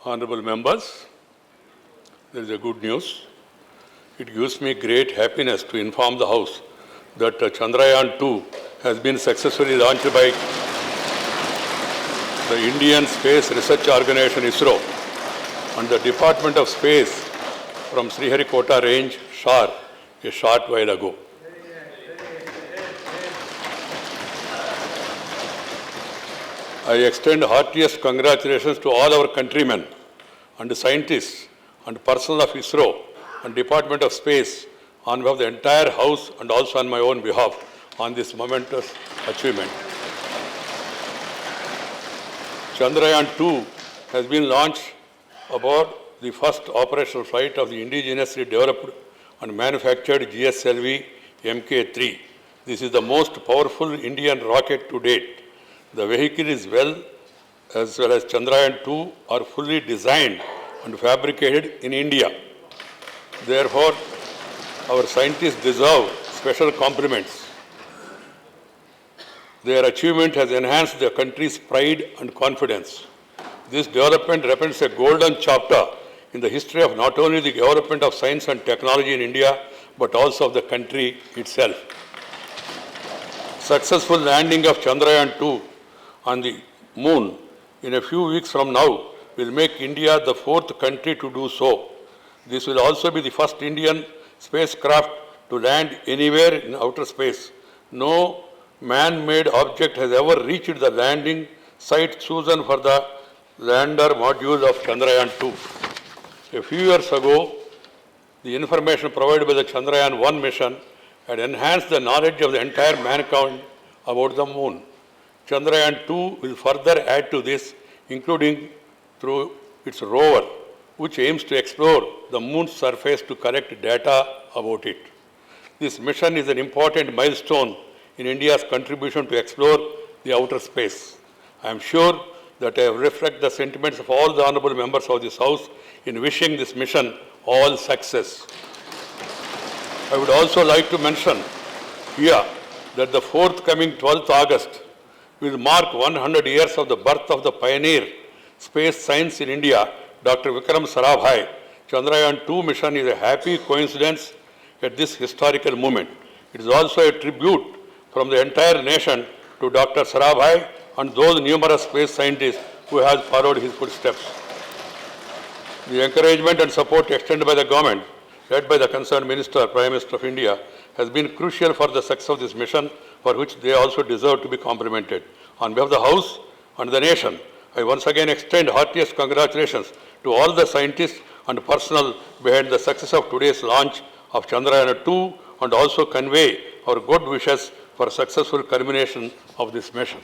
Honorable members, there is a good news. It gives me great happiness to inform the House that Chandrayaan-2 has been successfully launched by the Indian Space Research Organization ISRO and the Department of Space from Sriharikota Range, SHAR, a short while ago. I extend heartiest congratulations to all our countrymen and scientists and personnel of ISRO and Department of Space on behalf of the entire House and also on my own behalf on this momentous achievement. Chandrayaan-2 has been launched aboard the first operational flight of the indigenously developed and manufactured GSLV Mk3. This is the most powerful Indian rocket to date. The vehicle is as well as Chandrayaan-2 are fully designed and fabricated in India. Therefore, our scientists deserve special compliments. Their achievement has enhanced the country's pride and confidence. This development represents a golden chapter in the history of not only the development of science and technology in India, but also of the country itself. Successful landing of Chandrayaan-2 on the moon in a few weeks from now will make India the fourth country to do so. This will also be the first Indian spacecraft to land anywhere in outer space. No man-made object has ever reached the landing site chosen for the lander module of Chandrayaan-2. A few years ago, the information provided by the Chandrayaan-1 mission had enhanced the knowledge of the entire mankind about the moon. Chandrayaan-2 will further add to this, including through its rover, which aims to explore the moon's surface to collect data about it. This mission is an important milestone in India's contribution to explore the outer space. I am sure that I reflect the sentiments of all the honorable members of this House in wishing this mission all success. I would also like to mention here that the forthcoming 12th August will mark 100 years of the birth of the pioneer space science in India, Dr. Vikram Sarabhai. Chandrayaan-2 mission is a happy coincidence at this historical moment. It is also a tribute from the entire nation to Dr. Sarabhai and those numerous space scientists who have followed his footsteps. The encouragement and support extended by the government, led by the concerned Minister, Prime Minister of India, has been crucial for the success of this mission, for which they also deserve to be complimented. On behalf of the House and the nation, I once again extend heartiest congratulations to all the scientists and personnel behind the success of today's launch of Chandrayaan-2 and also convey our good wishes for successful culmination of this mission.